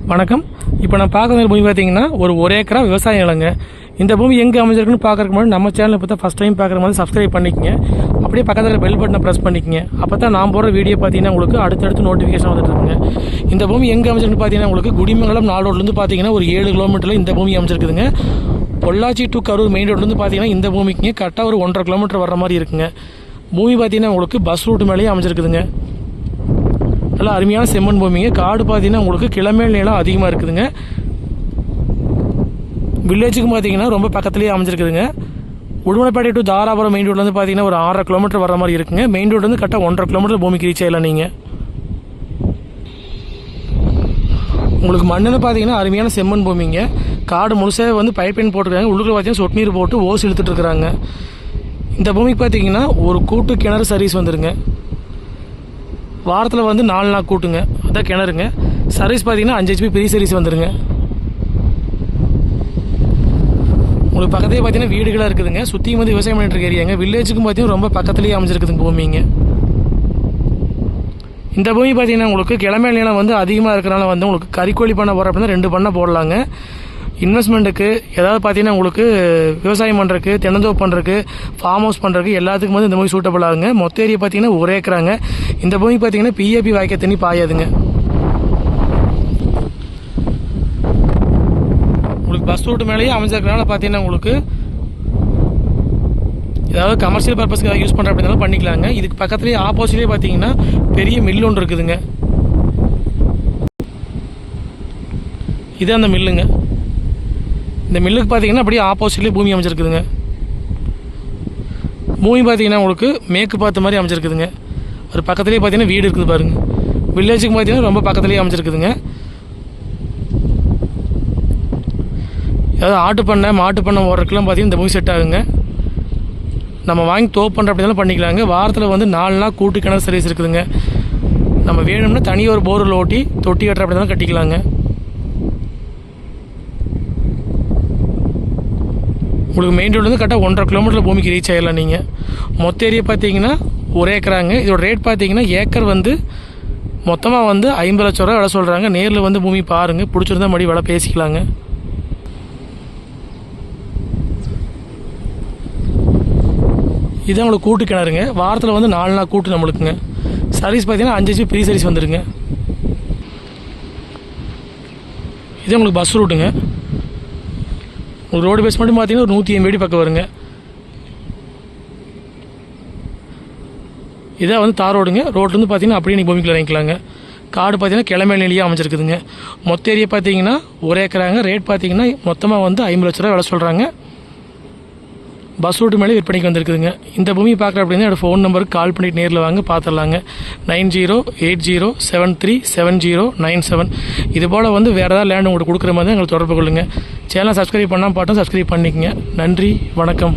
வணக்கம். இப்போ நான் பார்க்குற பூமி பார்த்தீங்கன்னா ஒரு ஏக்கரா விவசாய நிலங்க. இந்த பூமி எங்கே அமைஞ்சிருக்குன்னு பார்க்கறதுக்கு முன்னாடி நம்ம சேனலை இப்போ தான் ஃபஸ்ட் டைம் பார்க்குற மாதிரி சப்ஸ்கிரைப் பண்ணிக்கங்க. அப்படியே பக்கத்தில் பெல் பட்டனை ப்ரெஸ் பண்ணிக்கங்க. அப்போ தான் நான் போடுற வீடியோ பார்த்தீங்கன்னா உங்களுக்கு அடுத்தடுத்து நோட்டிஃபிகேஷன் வந்துட்டு இருக்குங்க. இந்த பூமி எங்கே அமைஞ்சிருக்குன்னு பார்த்தீங்கன்னா உங்களுக்கு குடிமங்கலம் 4 ரோட்லேருந்து பார்த்தீங்கன்னா ஒரு 7 கிலோமீட்டரில் இந்த பூமி அமைஞ்சிருக்குதுங்க. பொள்ளாச்சி டு கரூர் மெயின் ரோட்லேருந்து பார்த்தீங்கன்னா இந்த பூமிக்குங்க கரெக்டாக ஒரு 1.5 கிலோமீட்டர் வர மாதிரி இருக்குங்க. பூமி பார்த்தீங்கன்னா உங்களுக்கு பஸ் ரூட் மேலேயே அமைஞ்சிருக்குதுங்க. நல்லா அருமையான செம்மண் பூமிங்க. காடு பார்த்தீங்கன்னா உங்களுக்கு கிளமேல் நிலம் அதிகமாக இருக்குதுங்க. வில்லேஜுக்கு பார்த்தீங்கன்னா ரொம்ப பக்கத்துலேயே அமைஞ்சிருக்குதுங்க. உடுமலைப்பேட்டை டு தாராபுரம் மெயின் ரோட்லேருந்து பார்த்தீங்கன்னா ஒரு 6.5 கிலோமீட்டர் வர மாதிரி இருக்குங்க. மெயின் ரோட்லேருந்து கரெக்டாக 1.5 கிலோமீட்டர் பூமிக்கு ரீச் ஆகலாம். நீங்கள் உங்களுக்கு மண்ணுன்னு பார்த்தீங்கன்னா அருமையான செம்மண் பூமிங்க. காடு முழுசாக வந்து பைப்லைன் போட்டுருக்காங்க. உள்ளுக்குள்ள பார்த்தீங்கன்னா சொட்டு நீர் போட்டு ஓஸ் இழுத்துட்டு இருக்கிறாங்க. இந்த பூமிக்கு பார்த்தீங்கன்னா ஒரு கூட்டு கிணறு சர்வீஸ் வந்துருங்க. வாரத்தில் வந்து 4 நாள் கூட்டுங்க, அதான் கிணறுங்க. சர்வீஸ் பார்த்தீங்கன்னா 5 HP பெரிய சர்வீஸ் வந்துருங்க. உங்களுக்கு பக்கத்துலேயே பார்த்தீங்கன்னா வீடுகளாக இருக்குதுங்க. சுற்றியும் வந்து விவசாயம் பண்ணிட்டு இருக்க ஏரியாங்க. வில்லேஜுக்கும் பார்த்தீங்கன்னா ரொம்ப பக்கத்துலேயே அமைஞ்சிருக்குதுங்க பூமிங்க. இந்த பூமி பார்த்தீங்கன்னா உங்களுக்கு கிழமை நிலம் வந்து அதிகமாக இருக்கிறனால வந்து உங்களுக்கு கறிக்கோழி பண்ண போகிற அப்படின்னா 2 பண்ணை போடலாங்க. இன்வெஸ்ட்மெண்ட்டுக்கு ஏதாவது பார்த்தீங்கன்னா உங்களுக்கு விவசாயம் பண்ணுறதுக்கு, தென்னந்தோப்பு பண்ணுறதுக்கு, ஃபார்ம் ஹவுஸ் பண்ணுறதுக்கு எல்லாத்துக்கும் வந்து இந்த பூமி சூட்டபிள் ஆகுங்க. மொத்த ஏரியா பார்த்தீங்கன்னா 1 ஏக்கராங்க. இந்த பூமி பார்த்தீங்கன்னா PAP வாய்க்க தண்ணி பாயாதுங்க. உங்களுக்கு பஸ் ரூட் மேலேயே அமைஞ்சிருக்கிறனால பார்த்தீங்கன்னா உங்களுக்கு ஏதாவது கமர்ஷியல் பர்பஸ்க்கு யூஸ் பண்ணுற அப்படின்னாலும் பண்ணிக்கலாங்க. இதுக்கு பக்கத்துலேயே ஆப்போசிட்லேயே பார்த்தீங்கன்னா பெரிய மில் ஒன்று இருக்குதுங்க. இது அந்த மில்லுங்க. இந்த மில்லுக்கு பார்த்தீங்கன்னா அப்படியே ஆப்போசிட்லேயே பூமி அமைஞ்சிருக்குதுங்க. பூமி பார்த்தீங்கன்னா உங்களுக்கு மேற்கு பார்த்த மாதிரி அமைஞ்சிருக்குதுங்க. ஒரு பக்கத்துலேயே பார்த்தீங்கன்னா வீடு இருக்குது பாருங்கள். வில்லேஜுக்கு பார்த்தீங்கன்னா ரொம்ப பக்கத்துலேயே அமைஞ்சிருக்குதுங்க. ஏதாவது ஆட்டு பண்ணை மாட்டு பண்ணை ஓடுறதுக்கெல்லாம் பார்த்தீங்கன்னா இந்த பூமி செட் ஆகுங்க. நம்ம வாங்கி தோப்பு பண்ணுற அப்படின்னாலும் பண்ணிக்கலாங்க. வாரத்தில் வந்து 4 நாள் கூட்டு கிணறு சர்வீஸ் இருக்குதுங்க. நம்ம வேணும்னா தனியாக ஒரு போரில் ஓட்டி தொட்டி கட்டுற அப்படின்னாலும் கட்டிக்கலாங்க. உங்களுக்கு மெயின் ரோட்லேருந்து கரெக்டாக 1.5 கிலோமீட்டர் பூமிக்கு ரீச் ஆகிடலாம். நீங்கள் மொத்த ஏரியா பார்த்தீங்கன்னா 1 ஏக்கராங்க. இதோட ரேட் பார்த்தீங்கன்னா ஏக்கர் வந்து மொத்தமாக வந்து 50 லட்ச ரூபா விலை சொல்கிறாங்க. நேரில் வந்து பூமி பாருங்கள், பிடிச்சிருந்தா மறுபடியும் விலை பேசிக்கலாங்க. இதுதான் உங்களுக்கு கூட்டு கிணறுங்க. வாரத்தில் வந்து 4 நாள் கூட்டு நம்மளுக்குங்க. சர்வீஸ் பார்த்தீங்கன்னா 5 HP பெரிய சர்வீஸ் வந்துருங்க. இது உங்களுக்கு பஸ் ரூட்டுங்க. ஒரு ரோடு பேஸ் மட்டும் பார்த்தீங்கன்னா ஒரு 180 அடி பக்கம் வருங்க. இதான் வந்து தார் ரோடுங்க. ரோட்லேருந்து பார்த்தீங்கன்னா அப்படியே நீங்கள் பூமிக்குள்ள இறங்கிக்கலாங்க. காடு பார்த்தீங்கன்னா கிழமை நிலையே அமைஞ்சிருக்குதுங்க. மொத்த ஏரியா பார்த்தீங்கன்னா 1 ஏக்கராங்க. ரேட் பார்த்தீங்கன்னா மொத்தமாக வந்து 50 லட்ச ரூபா விலை சொல்கிறாங்க. பஸ் ரூட்டு மேலே விற்பனைக்கு வந்துருக்குதுங்க. இந்த பூமி பார்க்குற அப்படின்னா என்னோடய ஃபோன் நம்பருக்கு கால் பண்ணிவிட்டு நேரில் வாங்க பார்த்துடலாங்க. 9080737097. இது போல் வந்து வேறு ஏதாவது லேண்ட் உங்களுக்கு கொடுக்குற மாதிரி தான் எங்களுக்கு தொடர்பு கொள்ளுங்கள். சேனலை சப்ஸ்கிரைப் பண்ணால் சப்ஸ்கிரைப் பண்ணிக்கங்க. நன்றி, வணக்கம்.